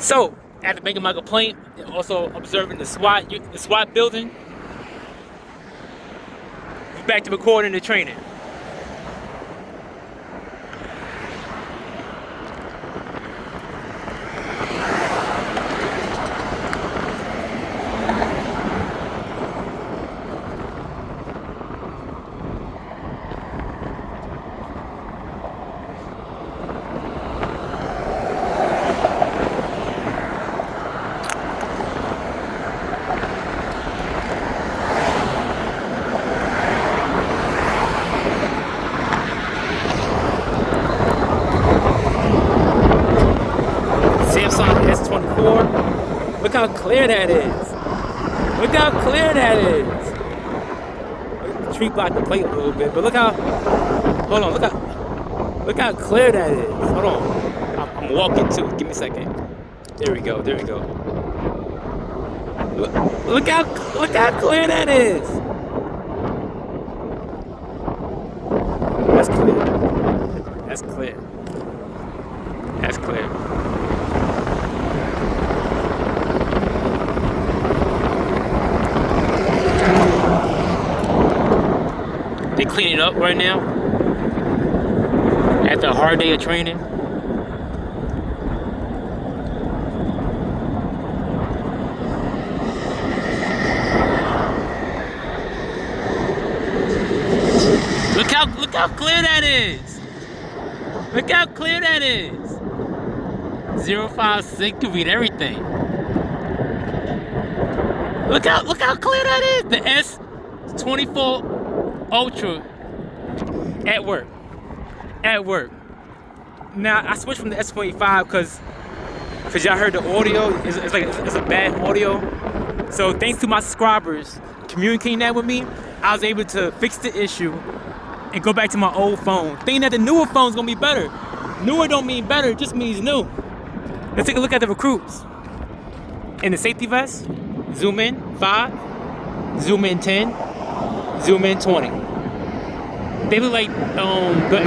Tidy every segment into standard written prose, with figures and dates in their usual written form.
So, after making my complaint, and also observing the SWAT building, we're back to recording the training. S24. Look how clear that is. Look how clear that is. The tree blocked the plate a little bit, but look how. Hold on. Look how clear that is. Hold on. I'm walking too. Give me a second. There we go. There we go. Look how clear that is. That's clear. That's clear. That's clear. They cleaning up right now after a hard day of training. Look how clear that is. Look how clear that is. 056 can read everything. Look how clear that is. The S24 Ultra at work. Now I switched from the S25 because y'all heard the audio. It's a bad audio. So thanks to my subscribers communicating that with me, I was able to fix the issue and go back to my old phone, thinking that the newer phone's gonna be better. Newer don't mean better, it just means new. Let's take a look at the recruits. In the safety vest, zoom in 5, zoom in 10, zoom in 20. They look like the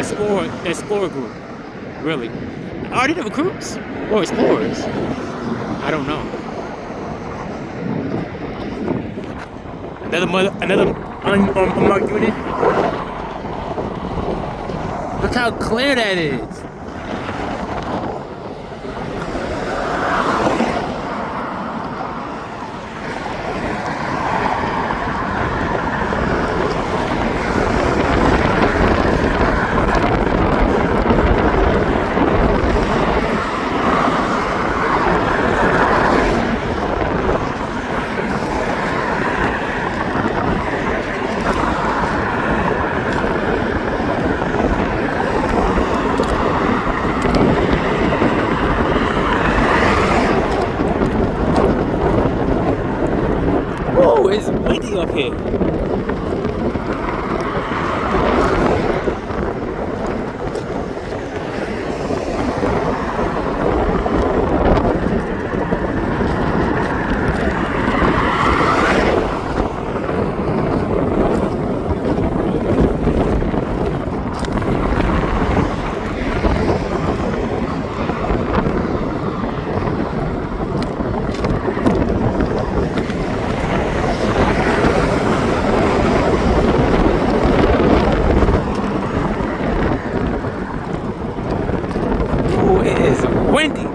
Explorer group. Really. Are they the recruits? Or explorers? I don't know. Another unmarked unit. Look how clear that is. Oh, it's windy up here. Windy.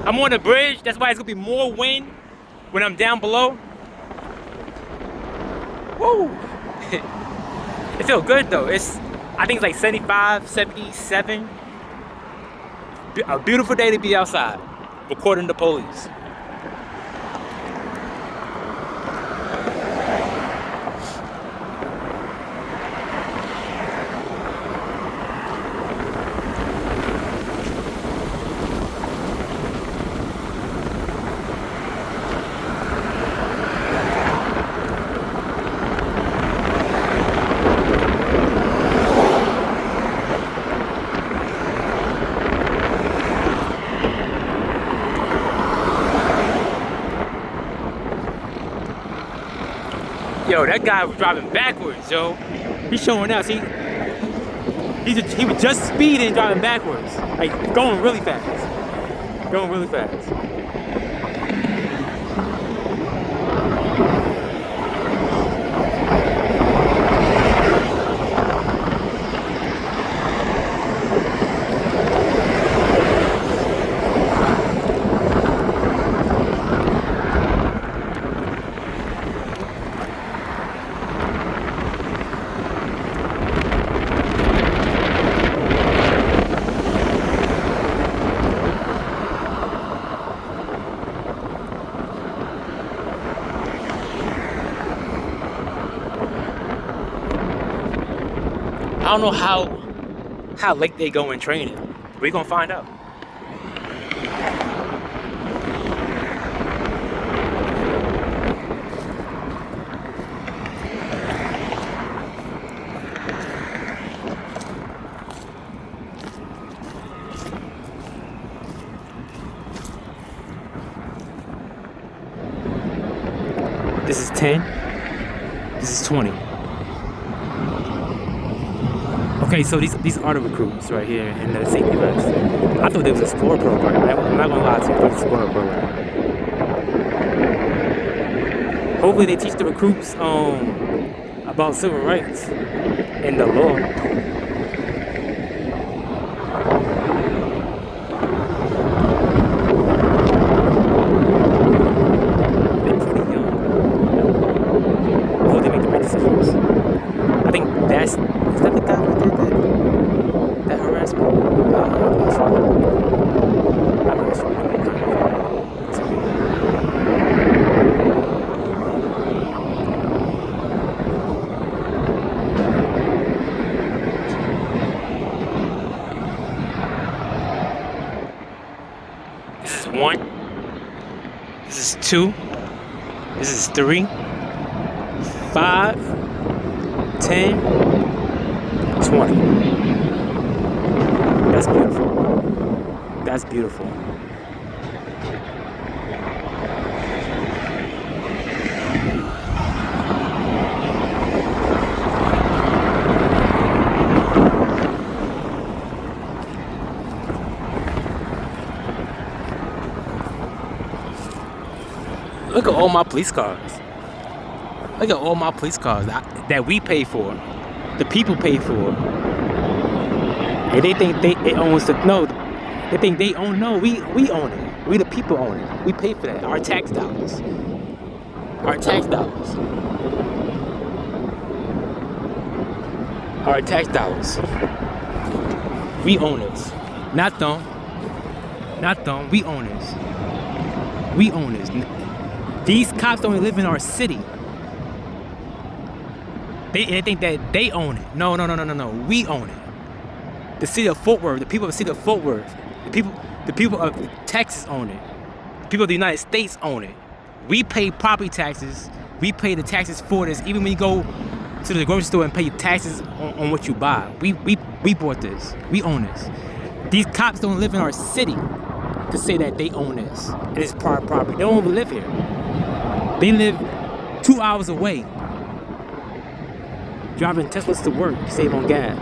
I'm on the bridge. That's why it's gonna be more wind when I'm down below. Woo! It feels good though. I think it's like 75, 77. A beautiful day to be outside, recording the police. Yo, that guy was driving backwards, yo. He's showing us. He was just speeding, driving backwards, like going really fast. Going really fast. I don't know how late they go in training. We're gonna find out. This is 10. This is 20. Okay, so these are the recruits right here in the safety vest. I thought it was a sport program. I'm not gonna lie to you, it's a sport program. Hopefully they teach the recruits about civil rights and the law. They're pretty young. I hope they make the right decisions. I think is that the guy that did that harassment? I'm not sure. I'm not sure. This is 1. This is 2. This is 3. 5. 10. 20. That's beautiful. That's beautiful. Look at all my police cars. Look at all my police cars that we pay for. The people pay for. And they think they own no. They think they own we own it. We the people own it. We pay for that. Our tax dollars. Our tax dollars. Our tax dollars. We own it. Not them. Not them. We own it. We own it. These cops don't live in our city. They think that they own it. No. We own it. The city of Fort Worth, the people of the city of Fort Worth, the people of Texas own it. The people of the United States own it. We pay property taxes. We pay the taxes for this. Even when you go to the grocery store and pay taxes on what you buy. We bought this. We own this. These cops don't live in our city to say that they own this. It is private property. They don't even live here. They live 2 hours away. Driving Teslas to work to save on gas.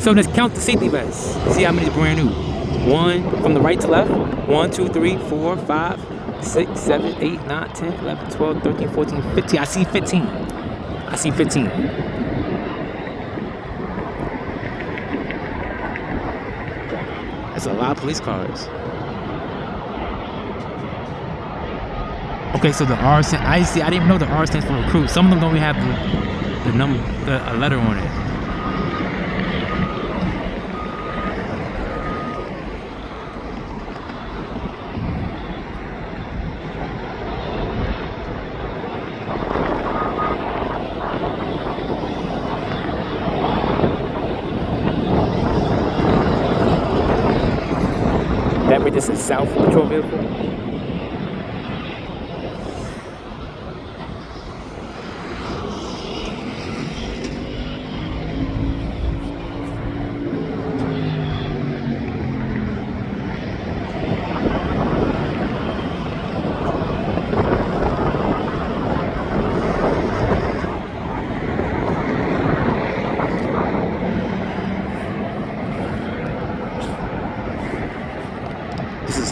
So let's count the safety vests. See how many is brand new. 1 from the right to left. 1, 2, 3, 4, 5, 6, 7, 8, 9, 10, 11, 12, 13, 14, 15. I see 15. I see 15. That's a lot of police cars. Okay, so the R stands. I didn't even know the R stands for recruit. Some of them don't even have the number, a letter on it. That way, this is South Patrol vehicle.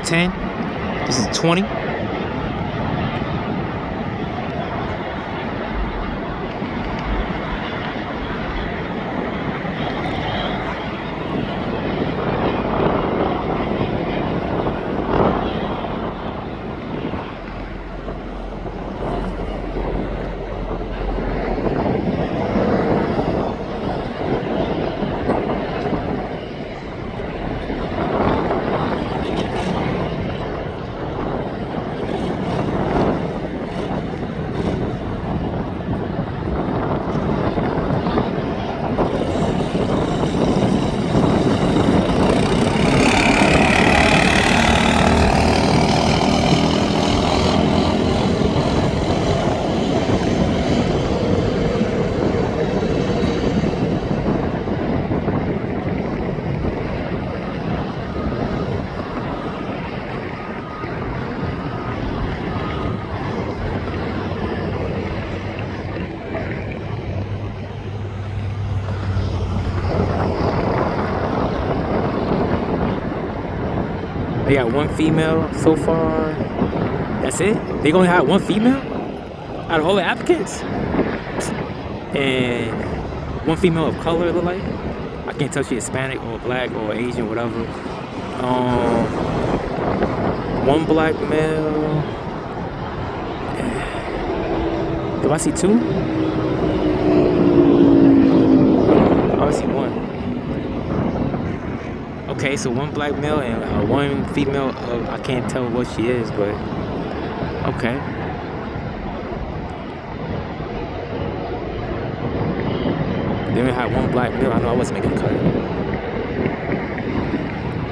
10. This is 20. They got one female so far. That's it? They only had one female out of all the applicants? And one female of color, it look like. I can't tell if she's Hispanic or black or Asian, whatever. One black male. Do I see two? Oh, I see one. Okay, so one black male and one female. I can't tell what she is, but okay. Then we had one black male. I know I wasn't making a cut.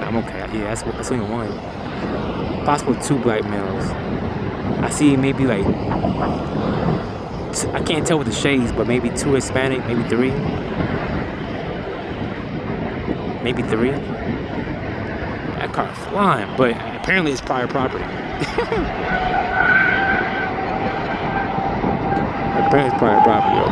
I'm okay. Yeah, that's only one. Possible two black males. I see maybe like I can't tell with the shades, but maybe two Hispanic, maybe three. Maybe three. That car flying, but apparently it's private property. Apparently it's private property, yo.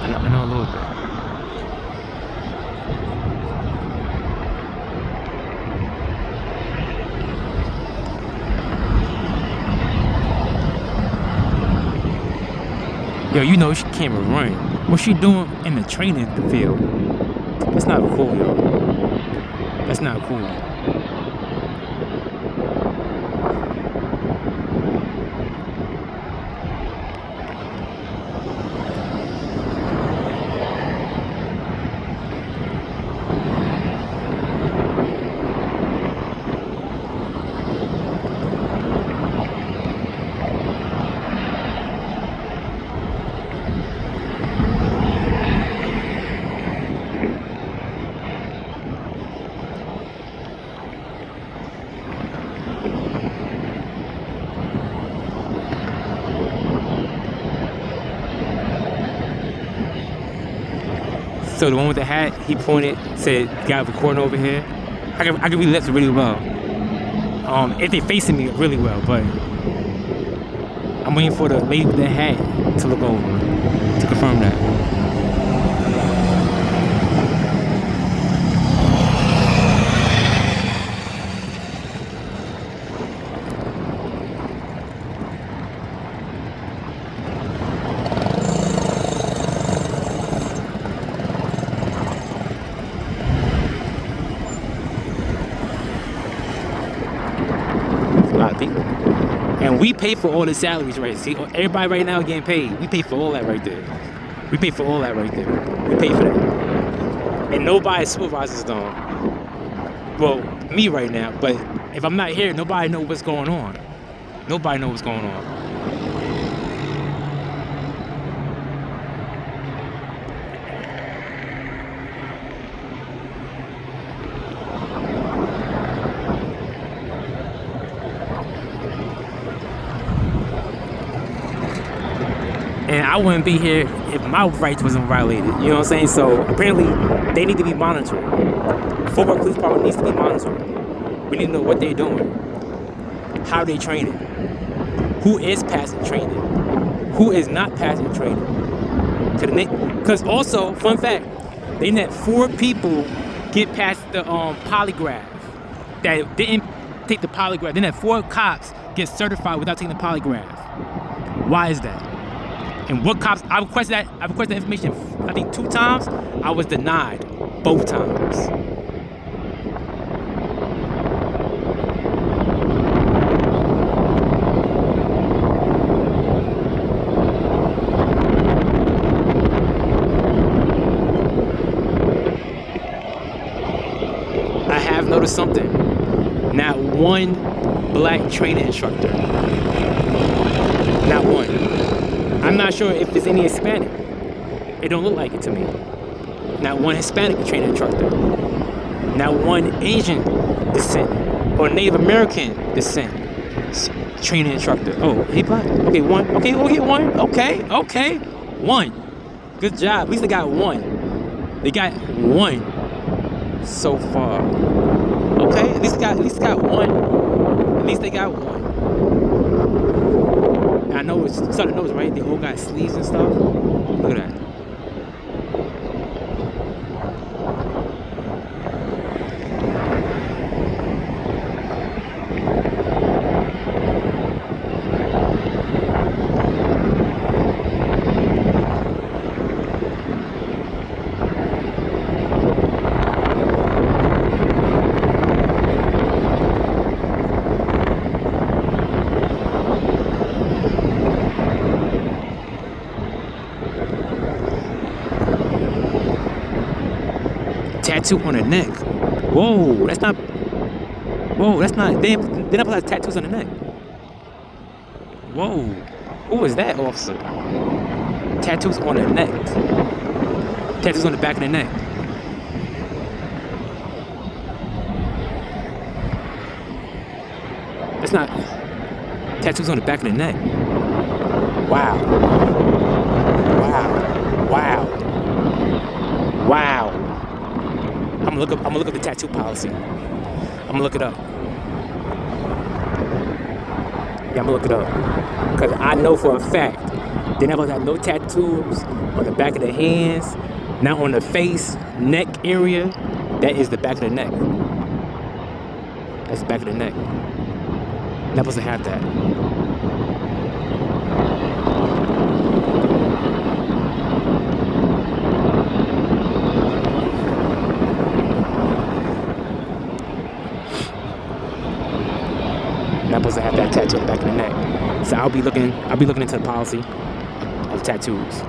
I know a little bit. Yo, you know she can't run. What's she doing in the training field? That's not cool, yo. That's not cool. So the one with the hat, he pointed, said, "Got recording over here." I can read lips really well. If they facing me really well, but I'm waiting for the lady with the hat to look over to confirm that. A lot of people. And we pay for all the salaries, right? See, everybody right now getting paid. We pay for all that right there. We pay for all that right there. We pay for that. And nobody supervises them. Well, me right now, but if I'm not here, nobody knows what's going on. Nobody knows what's going on. And I wouldn't be here if my rights wasn't violated. You know what I'm saying? So apparently they need to be monitored. Fort Worth Police Department needs to be monitored. We need to know what they're doing. How they training. Who is passing training? Who is not passing training? Because also, fun fact, they let 4 people get past the polygraph that didn't take the polygraph. They let 4 cops get certified without taking the polygraph. Why is that? And what cops? I requested that information, I think 2 times. I was denied both times. I have noticed something. Not one black training instructor. Not one. I'm not sure if there's any Hispanic. It don't look like it to me. Not one Hispanic training instructor. Not one Asian descent or Native American descent training instructor. Oh, he black? Okay, 1. Okay, 1. Okay, 1. Good job. At least they got 1. They got 1 so far. Okay, at least got 1. At least they got 1. I know it's starting to notice, right? They all got sleeves and stuff. Look at that. Tattoo on the neck. Whoa, that's not. They're not supposed to have tattoos on the neck. Whoa, who is that officer? Tattoos on the neck. Tattoos on the back of the neck. That's not. Tattoos on the back of the neck. Wow. I'm gonna look up the tattoo policy. I'm gonna look it up. Yeah, I'm gonna look it up. Because I know for a fact they're not gonna have no tattoos on the back of the hands, not on the face, neck area. That is the back of the neck. That's the back of the neck. Not supposed to have that. Not supposed to have that tattoo on the back of the neck. So I'll be looking into the policy of tattoos.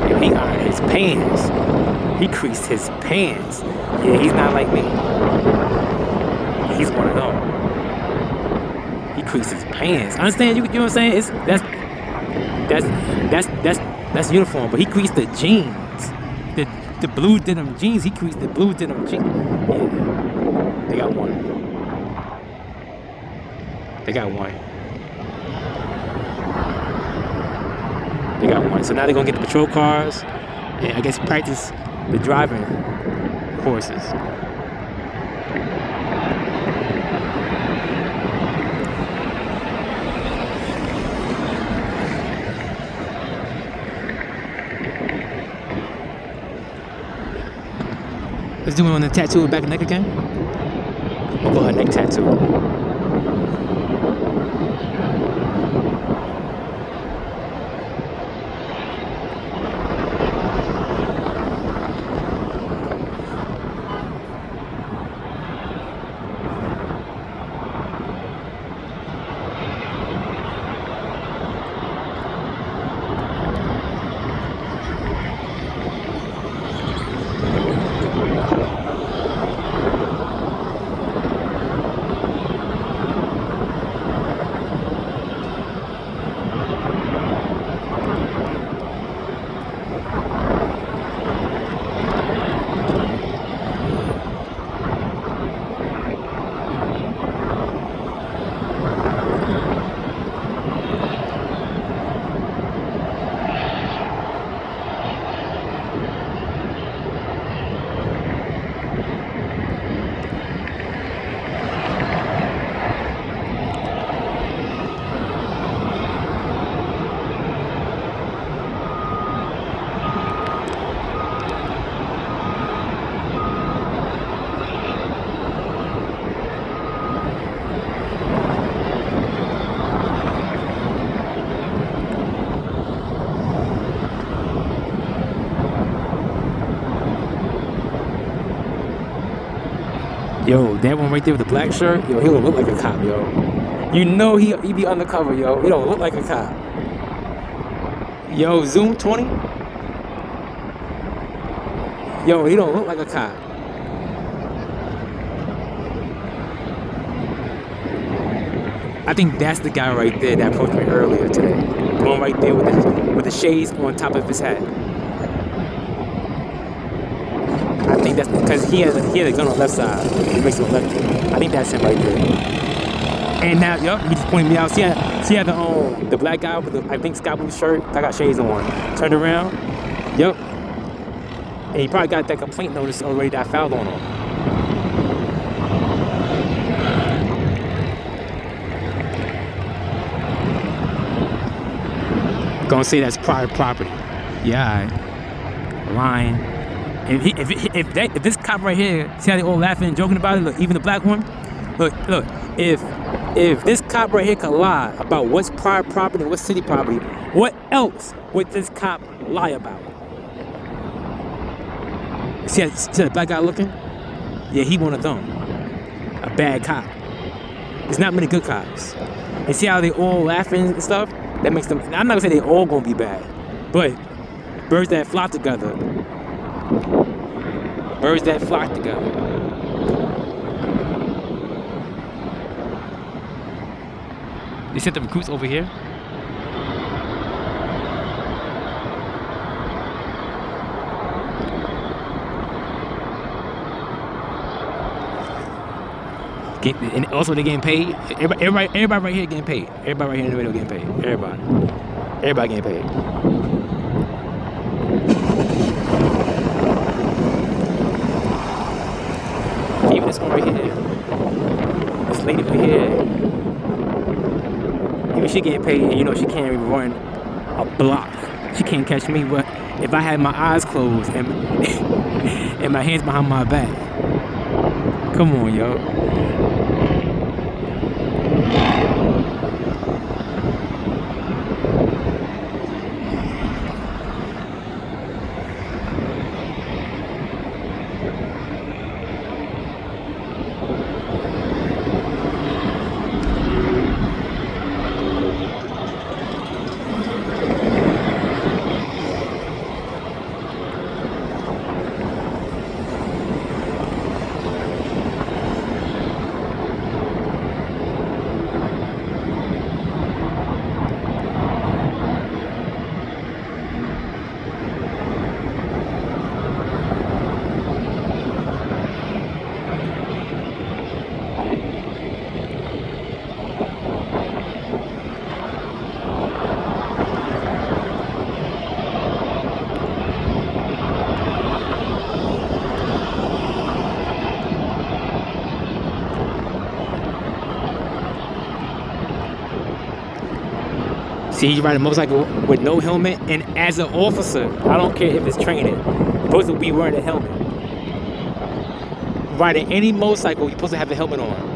Yo, he ironed his pants. He creased his pants. Yeah, he's not like me. He's one of them. He creased his pants. Understand? You know what I'm saying? That's uniform, but he creased the jeans. The blue denim jeans, he creased the blue denim jeans. Yeah. They got 1. They got 1. They got 1. So now they're gonna get the patrol cars and I guess practice the driving courses. Let's do it on the tattoo back neck again. We'll go her neck tattoo. Yo, that one right there with the black shirt, yo, he don't look like a cop, yo. You know he be undercover, yo. He don't look like a cop. Yo, zoom 20. Yo, he don't look like a cop. I think that's the guy right there that approached me earlier today. The one right there with the shades on top of his hat. I think that's because he had a gun on the left side. He makes it left. I think that's him right there. And now, yup, he just pointed me out. See how the black guy with the, I think, sky blue shirt, I got shades on. Turned around. Yup. And he probably got that complaint notice already that I filed on him. Gonna say that's private property. Yeah, all right. Lying. If this cop right here, see how they all laughing and joking about it? Look, even the black one. Look. If this cop right here can lie about what's private property and what's city property, what else would this cop lie about? See the black guy looking? Yeah, he one of them. A bad cop. There's not many good cops. And see how they all laughing and stuff? That makes them, I'm not gonna say they all gonna be bad, but birds that flock together. Birds that flock together. They sent the recruits over here. And also they're getting paid. Everybody right here getting paid. Everybody right here in the video getting paid. Everybody getting paid. Even this one right here. This lady right here. Even she getting paid, and you know she can't even run a block. She can't catch me, but if I had my eyes closed and and my hands behind my back. Come on, yo. See, he's riding a motorcycle with no helmet, and as an officer, I don't care if it's training, you're supposed to be wearing a helmet. Riding any motorcycle, you're supposed to have a helmet on.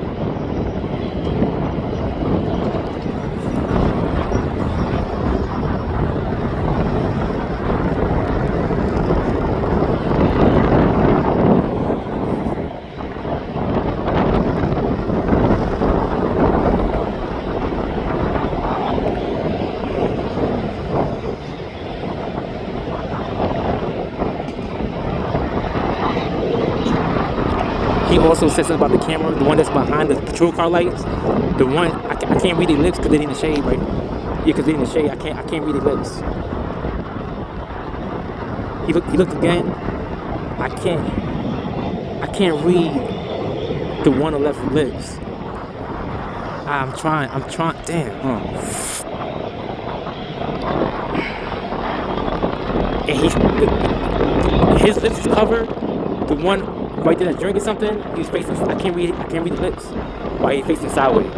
He also said something about the camera, the one that's behind the patrol car lights. The one I can't read their lips because they're in the shade, right? Yeah, because they're in the shade. I can't read their lips. He looked again. I can't read the one on the left lips. I'm trying. Damn. And his lips is covered. The one right there that's drinking something, he's facing, I can't read the lips while he's facing sideways.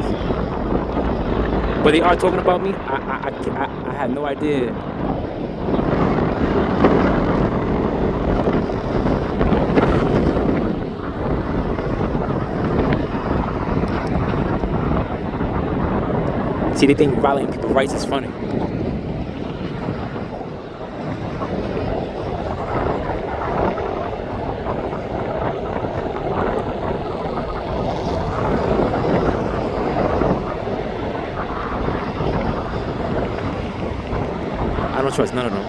But they are talking about me. I had no idea. See, they think violating people's rights is funny. I don't trust none of them.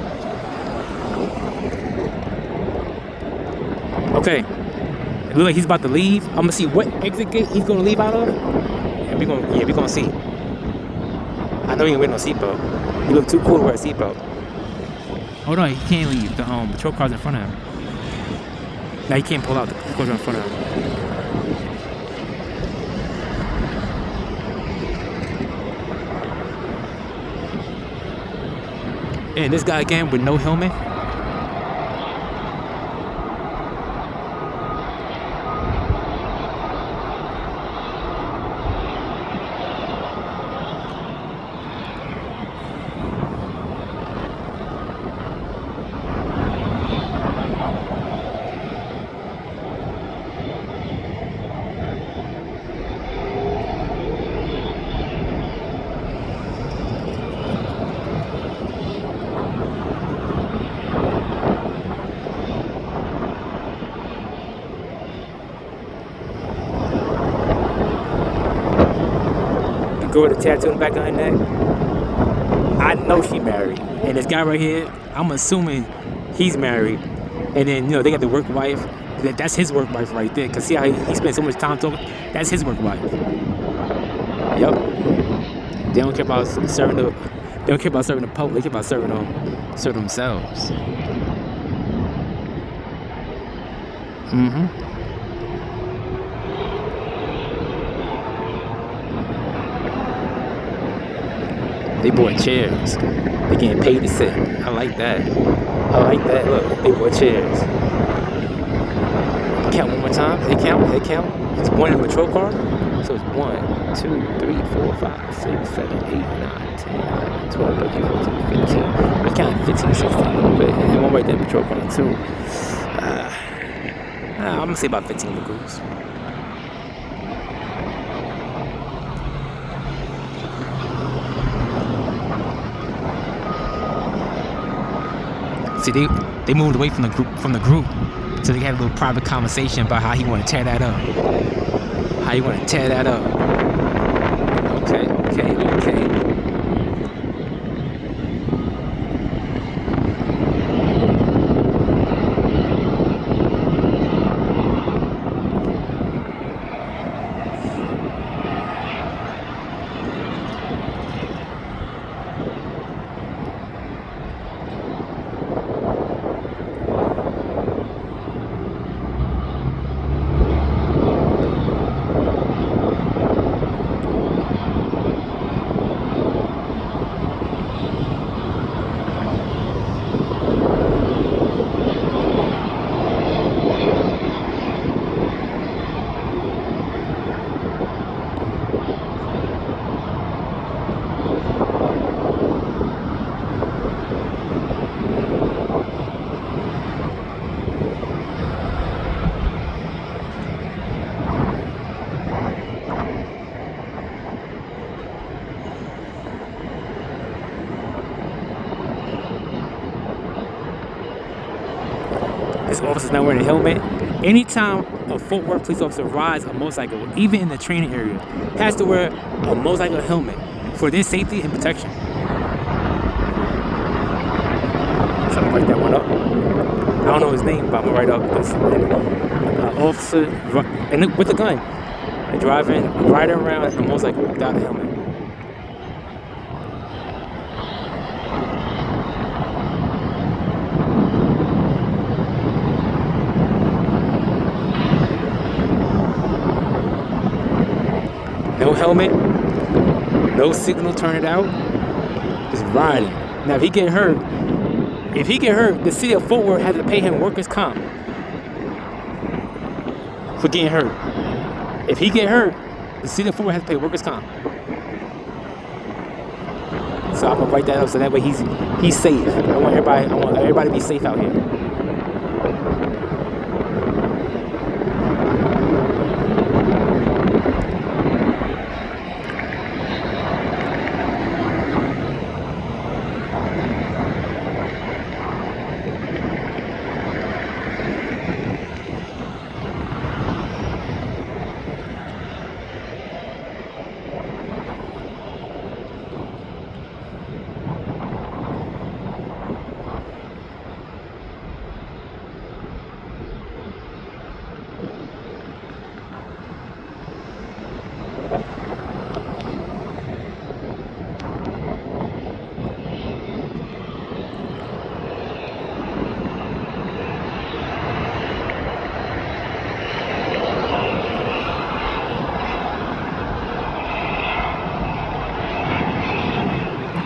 Okay. It looks like he's about to leave. I'm gonna see what exit gate he's gonna leave out of. And we gonna see. I know he ain't wearing no seatbelt. He look too cool to wear a seatbelt. Hold on, he can't leave. The patrol car's in front of him. Now he can't pull out. The patrol car's in front of him. And this guy again with no helmet. Go with a tattoo in the back of her neck. I know she married. And this guy right here, I'm assuming he's married. And then, you know, they got the work wife. That's his work wife right there. Cause see how he spent so much time talking? That's his work wife. Yep. They don't care about serving the public. They care about serving themselves. Mm-hmm. They bought chairs. They getting paid to sit. I like that. Look, they bought chairs. Count one more time. They count. It's one in the patrol car. So it's 1, 2, 3, 4, 5, 6, 7, 8, 9, 10, 11, 12, 13, 14, 15. I counted 15, 16 a little bit. And one right there in the patrol car too. I'm gonna say about 15 degrees. See, they moved away from the group, so they had a little private conversation about how he want to tear that up. Okay. This officer's not wearing a helmet. Anytime a Fort Worth police officer rides a motorcycle, even in the training area, has to wear a motorcycle helmet for their safety and protection. So I'm gonna write that one up. I don't know his name, but I'm gonna write up this officer and with a gun, riding around in a motorcycle without a helmet. No helmet, no signal, turn it out. Just riding. Now, if he get hurt, the city of Fort Worth has to pay him workers' comp for getting hurt. If he get hurt, the city of Fort Worth has to pay workers' comp. So I'm gonna write that up so that way he's safe. I want everybody to be safe out here.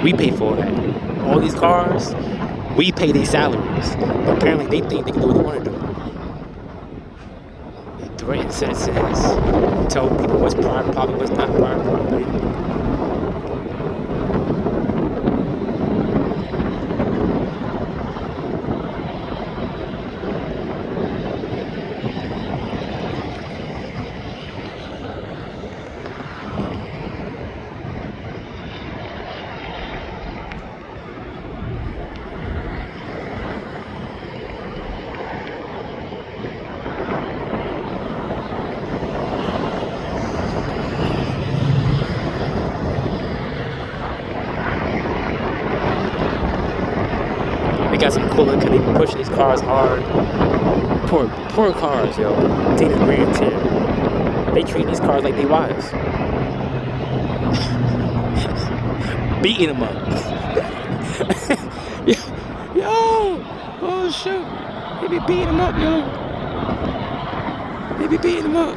We pay for that. All these cars, we pay their salaries. But apparently they think they can do what they want to do. They threaten citizens, tell people what's private property, what's not private property. They got some cooler because they be pushing these cars hard. Poor cars, yo. Taking wear and tear. They treat these cars like they wives. Beating them up. Yo, oh shoot. They be beating them up, yo. They be beating them up.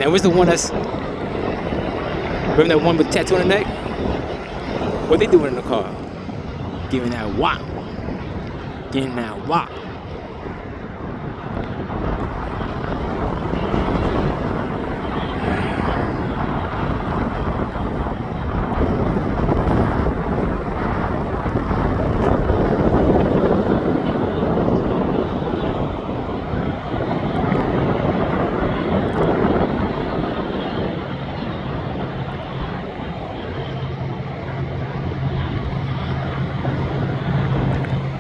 Now where's the one that's... Remember that one with the tattoo on the neck? What they doing in the car? Giving that wop. Getting that wop.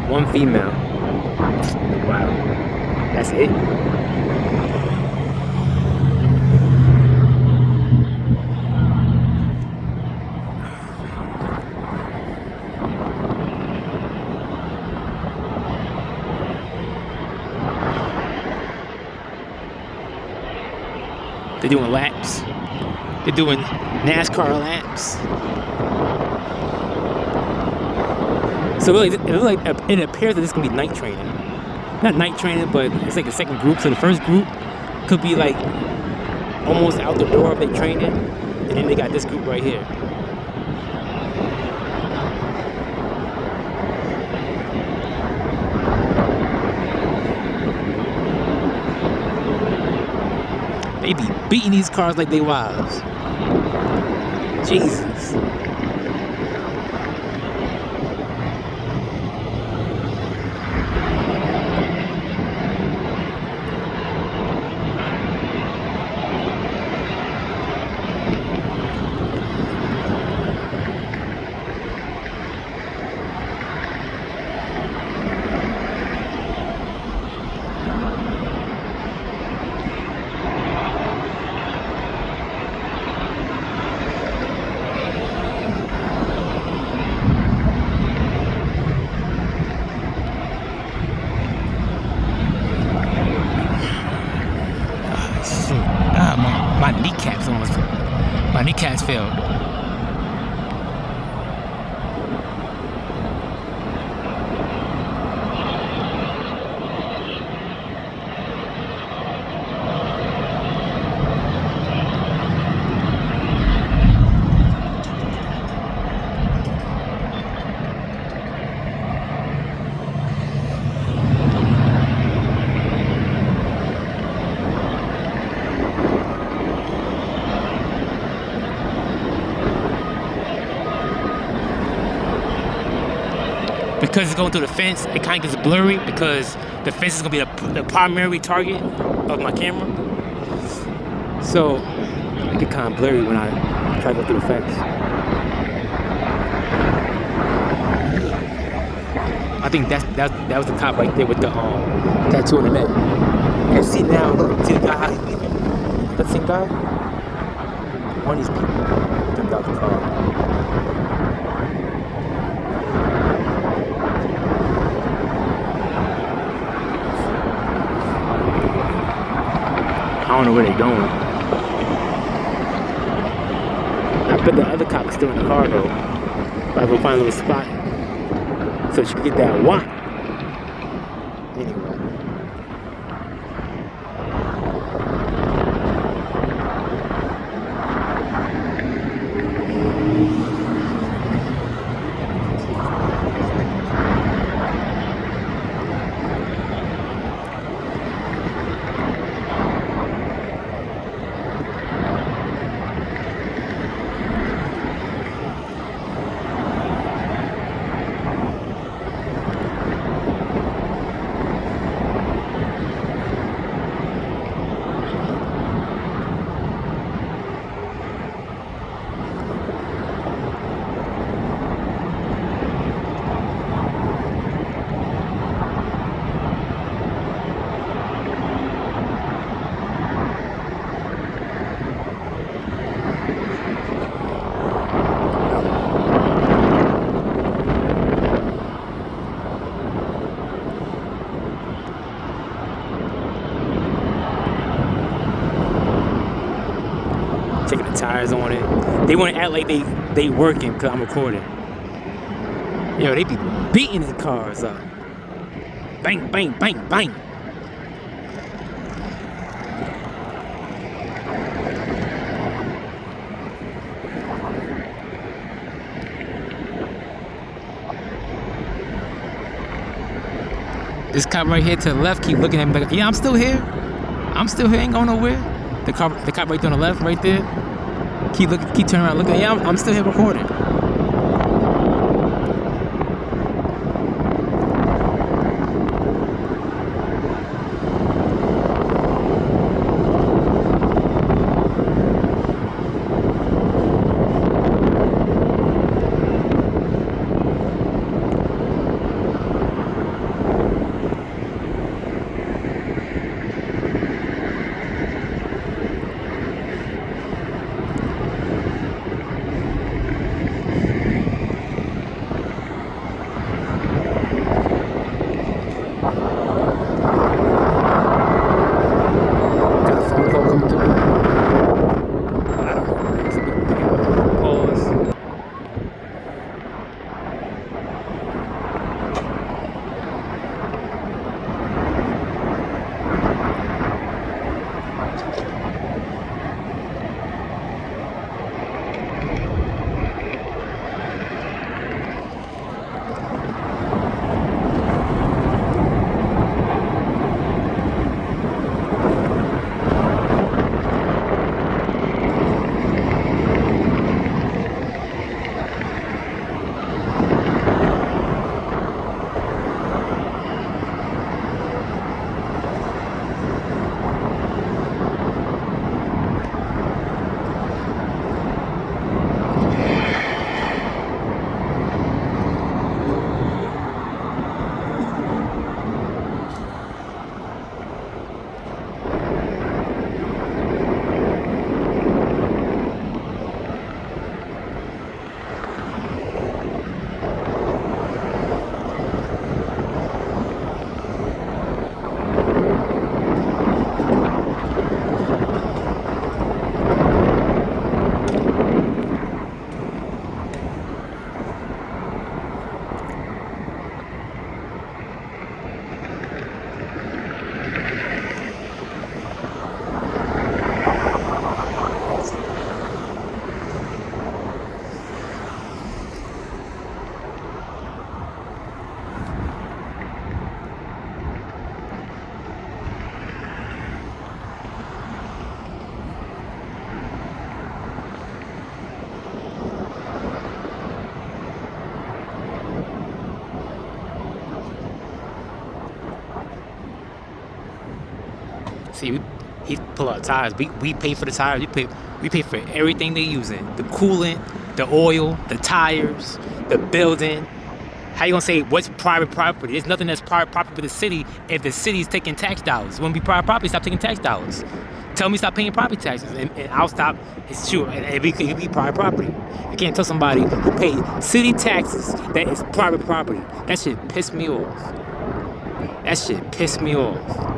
One female. Wow. That's it. They're doing laps. They're doing NASCAR laps. So really, it appears that this is gonna be night training. Not night training, but it's like a second group. So the first group could be like almost out the door if they trained it, and then they got this group right here. They be beating these cars like they wives. Jesus. My kneecaps failed. Because it's going through the fence, it kind of gets blurry because the fence is going to be the primary target of my camera. So it get kind of blurry when I try to go through the fence. I think that was the cop right there with the tattoo on the neck. And see now, look, see the guy how he's leaving? That same guy? One of these people jumped out the car. I don't know where they're going. I bet the other cop is still in the car though. But I go find a little spot so she can get that wop. Anyway. tires on it. They want to act like they working because I'm recording. Yo, they be beating the cars up. Bang, bang, bang, bang. This cop right here to the left keep looking at me like, yeah, I'm still here. I'm still here, ain't going nowhere. The cop right there on the left, right there. Keep turning around, looking. Yeah, I'm still here recording. See, he pull out tires. We pay for the tires. We pay for everything they're using. The coolant, the oil, the tires, the building. How you gonna say what's private property? There's nothing that's private property for the city if the city's taking tax dollars. It wouldn't be private property, stop taking tax dollars. Tell me stop paying property taxes and I'll stop. It's true, and it could be private property. You can't tell somebody who paid city taxes that it's private property. That shit pissed me off. That shit pissed me off.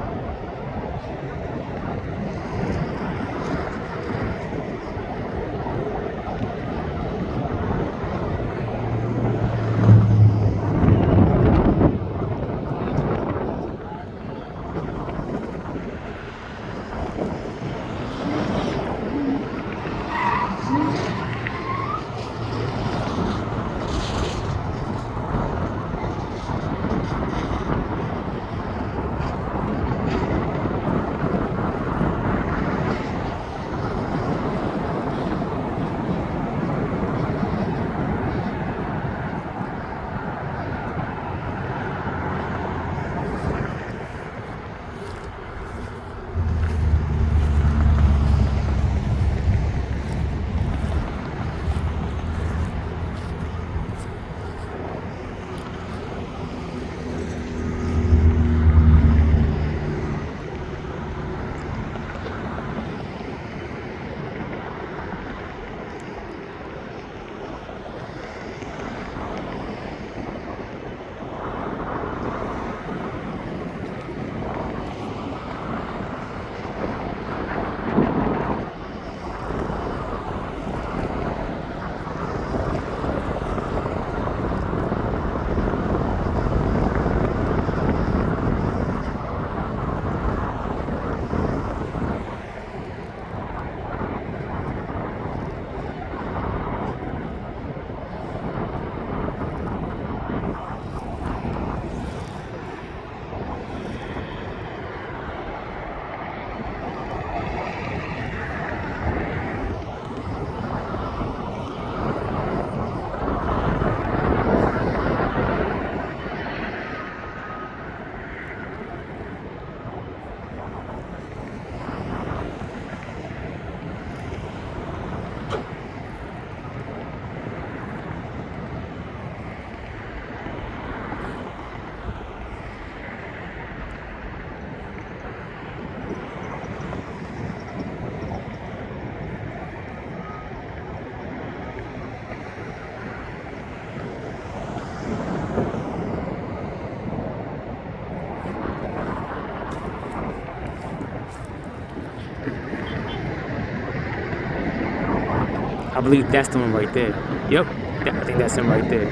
believe that's the one right there. Yep, I think that's him right there.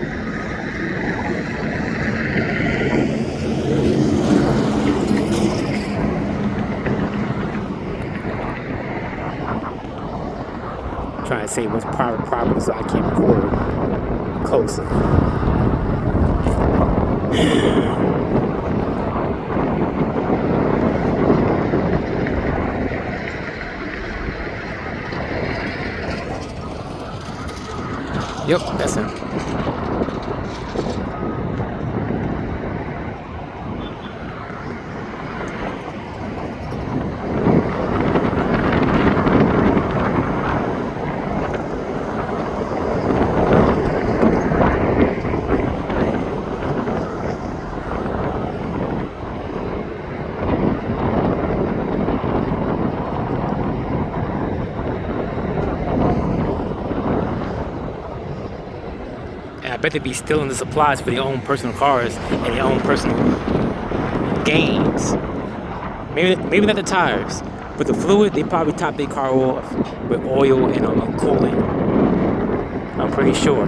I'm trying to say what's private property so I can't record closer. Yep, that's him. And I bet they be stealing the supplies for their own personal cars and their own personal gains. Maybe not the tires, but the fluid, they probably top their car off with oil and coolant. I'm pretty sure.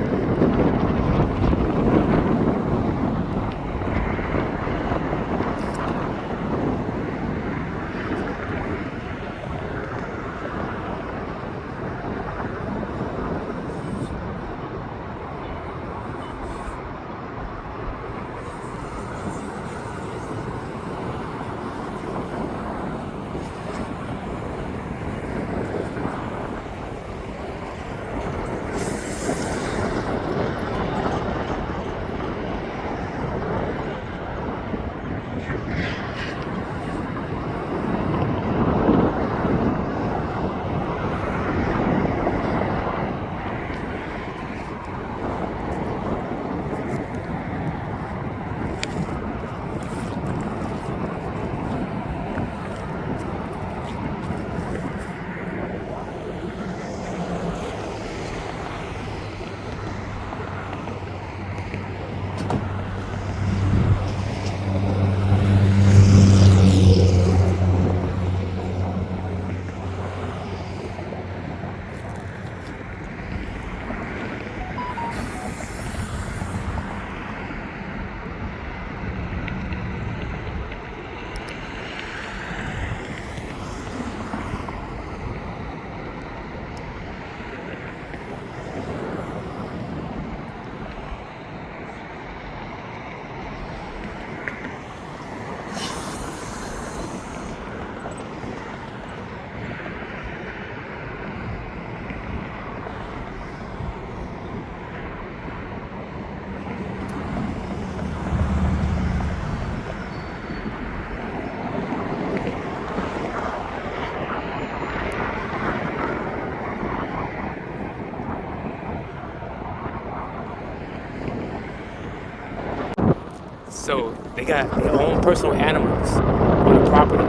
So they got their own personal animals on the property.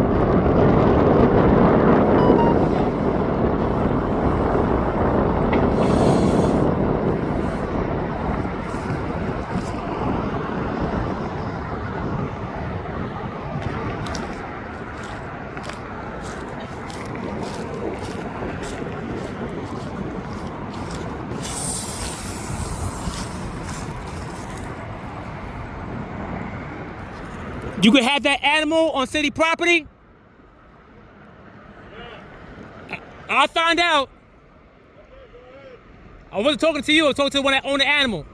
You could have that animal on city property? I'll find out. I wasn't talking to you, I was talking to the one that owned the animal.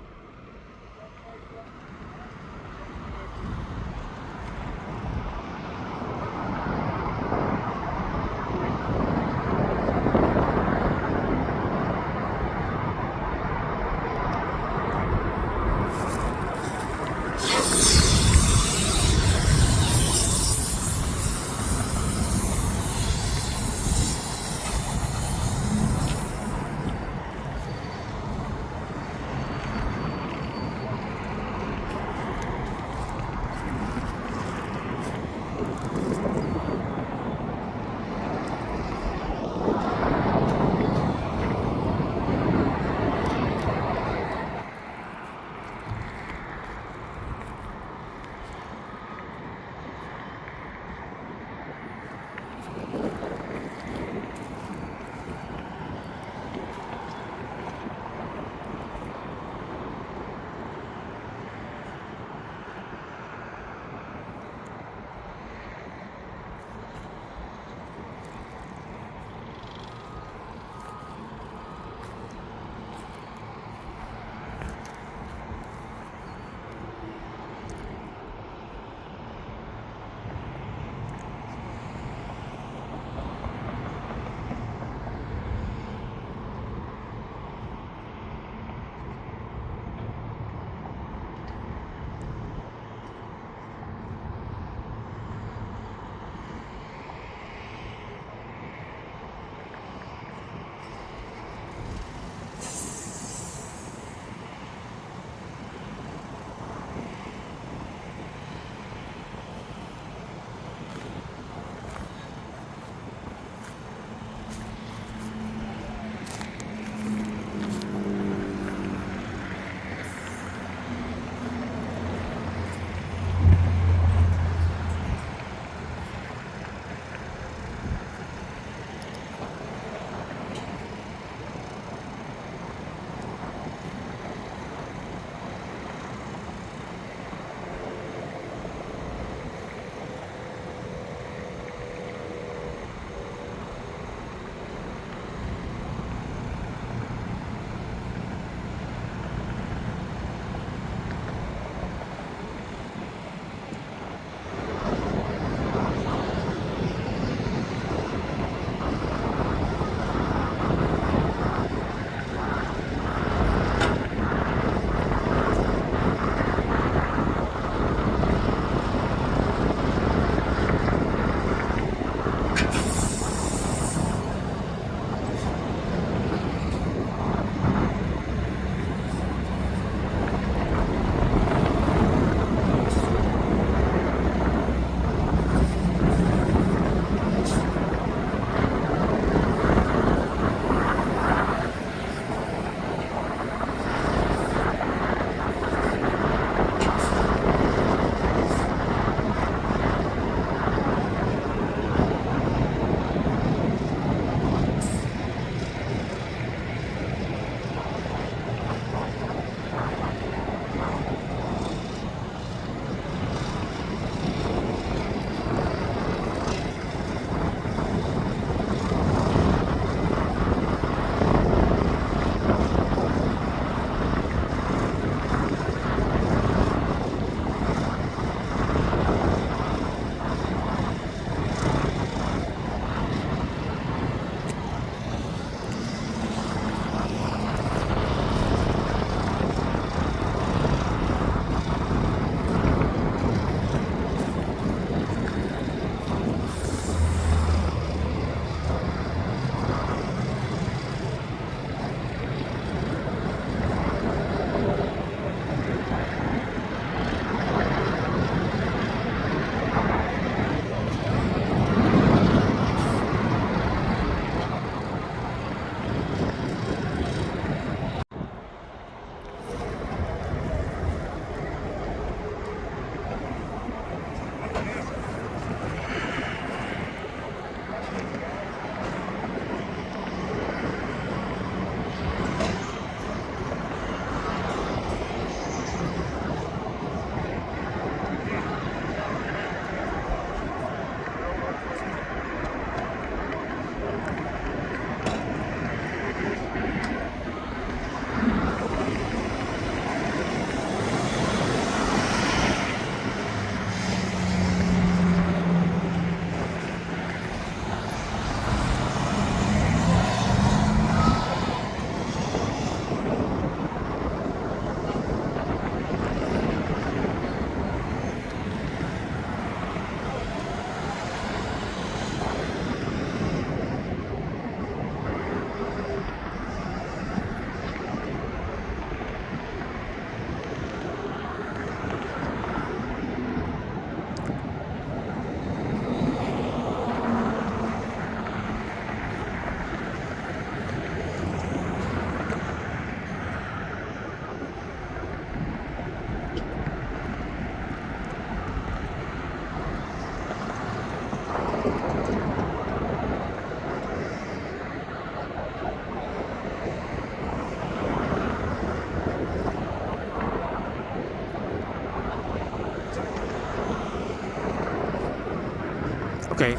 Okay.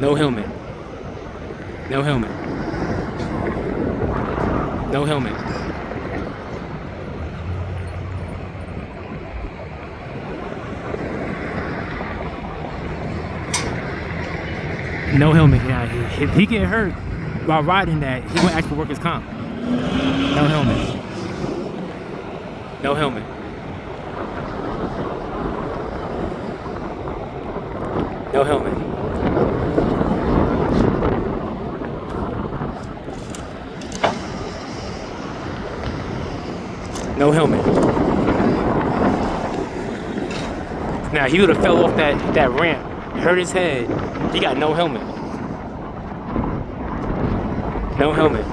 No helmet. No helmet. No helmet. No helmet. Yeah, if he get hurt while riding that, he gonna ask for workers' comp. No helmet. No helmet. No helmet. No helmet. Now he would have fell off that ramp, hurt his head. He got no helmet. No helmet.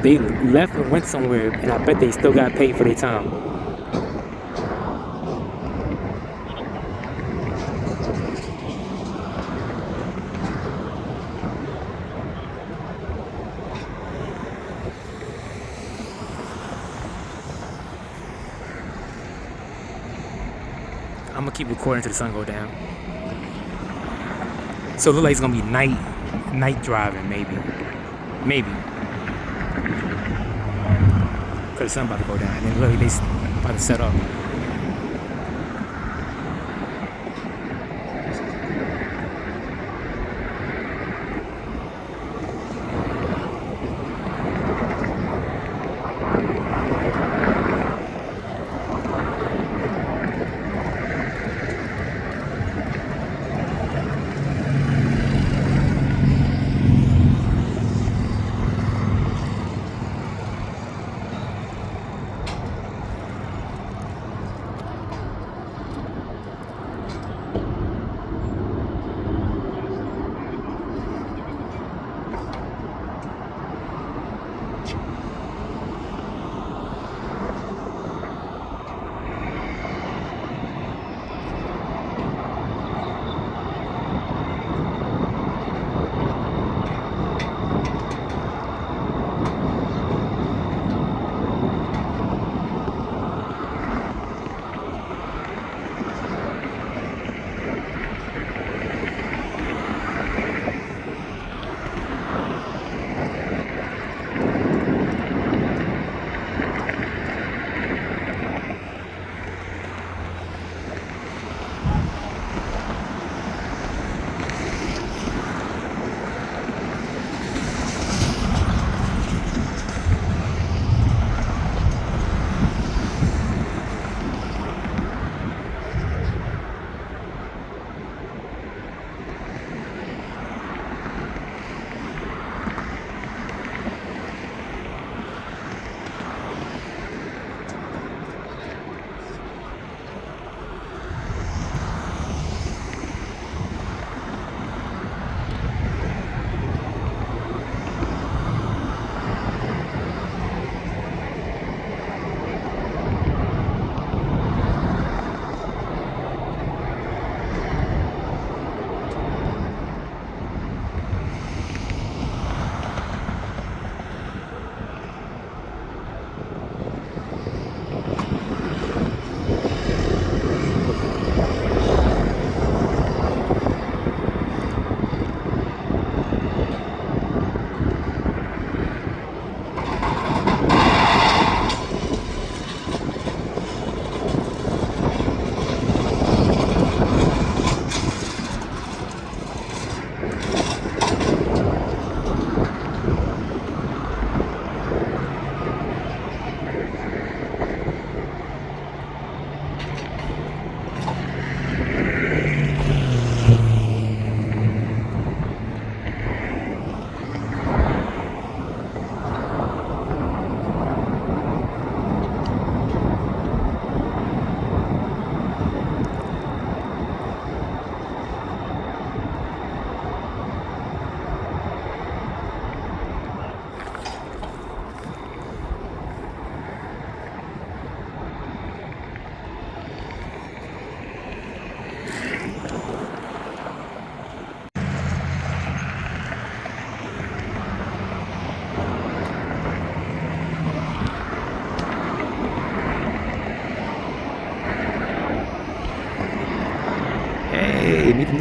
They left and went somewhere, and I bet they still got paid for their time. I'm gonna keep recording till the sun go down. So it looks like it's gonna be night driving, maybe. Cause the sun about to go down, and then really they about to set up.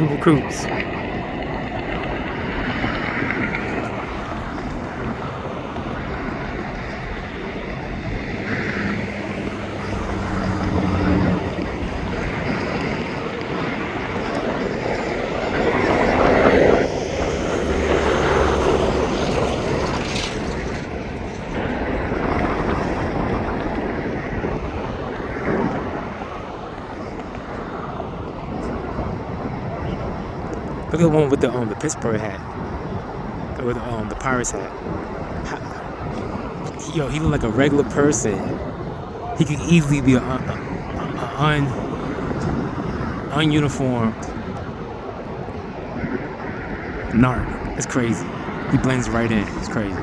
looking for recruits. Look at the one with the Pittsburgh hat, with the Pirates hat. Yo, he look like a regular person. He could easily be a ununiformed narc. It's crazy. He blends right in. It's crazy.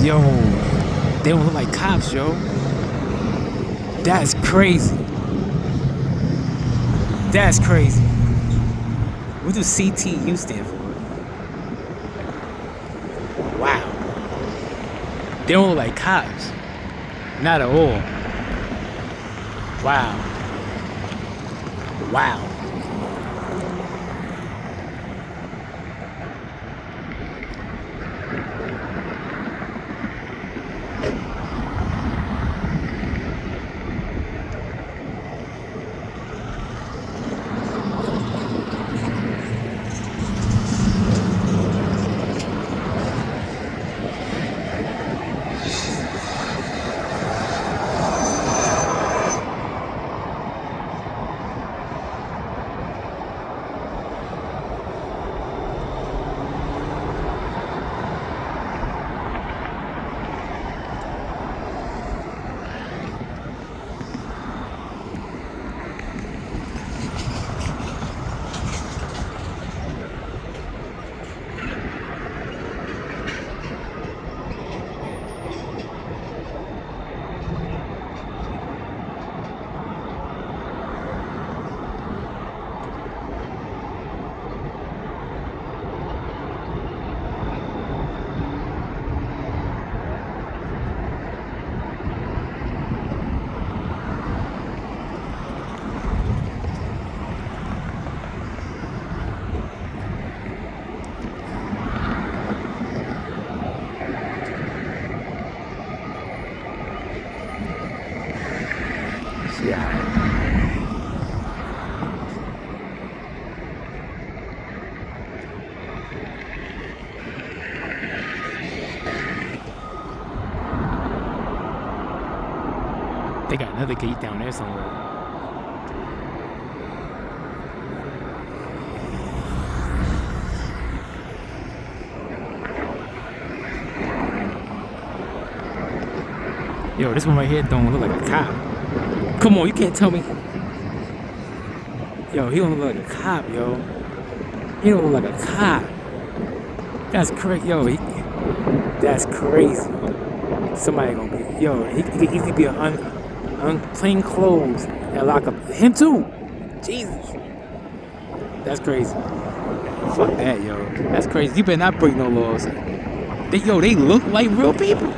Yo, they don't look like cops, yo. That's crazy. That's crazy. What do CTU stand for? Wow. They don't look like cops. Not at all. Wow. Wow. Yeah. They got another gate down there somewhere. Yo, this one right here don't look like a cop. Come on, you can't tell me. Yo, he don't look like a cop, yo. He don't look like a cop. That's crazy, yo. That's crazy. Somebody gonna be, yo. He could easily be a plain clothes and lock up him too. Jesus, that's crazy. Fuck that, yo. That's crazy. You better not break no laws. They look like real people.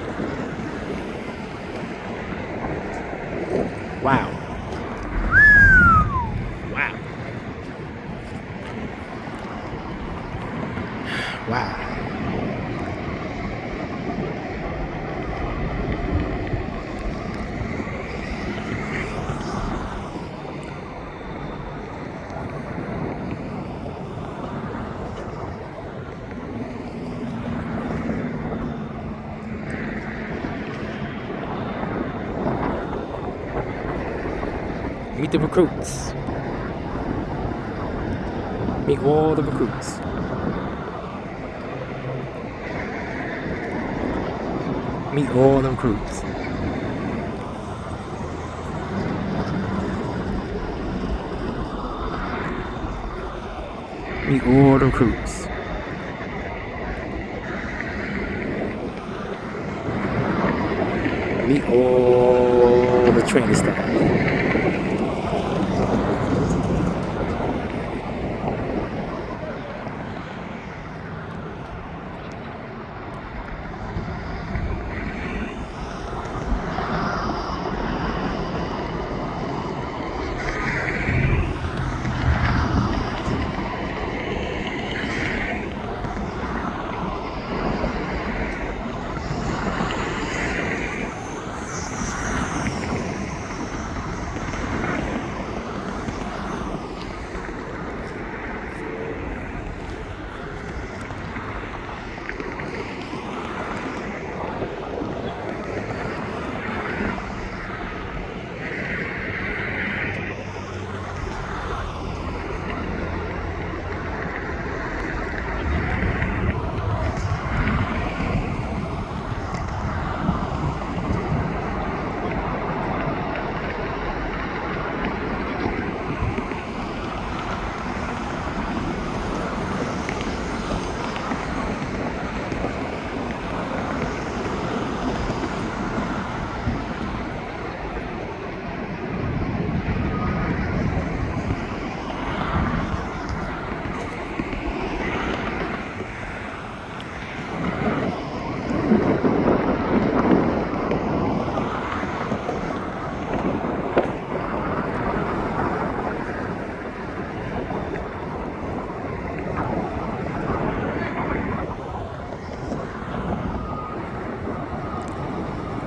Wow. Wow. Wow. Meet the recruits. Meet all the recruits. Meet all the recruits. Meet all the recruits. Meet all the training staff.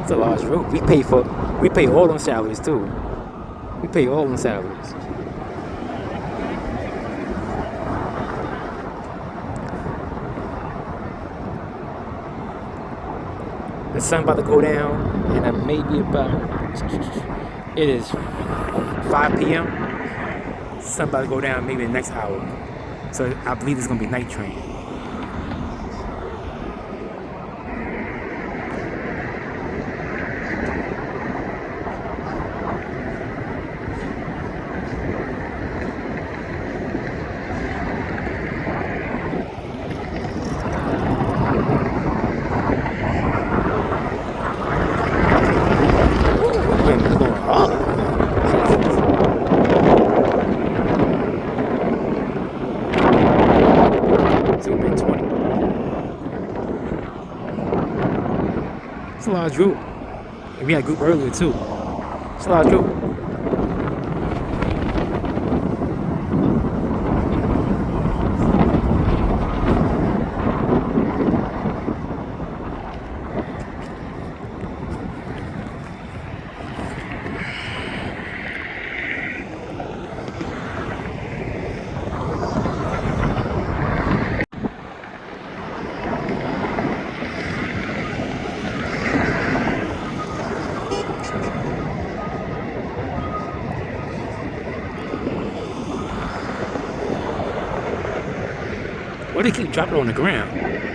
It's a large room. We pay all them salaries too. We pay all them salaries. The sun about to go down, and maybe about it is 5 p.m. Sun about to go down maybe the next hour. So I believe it's gonna be night train. It's a large group. And we had a group earlier too. It's a large group. Why do they keep dropping on the ground?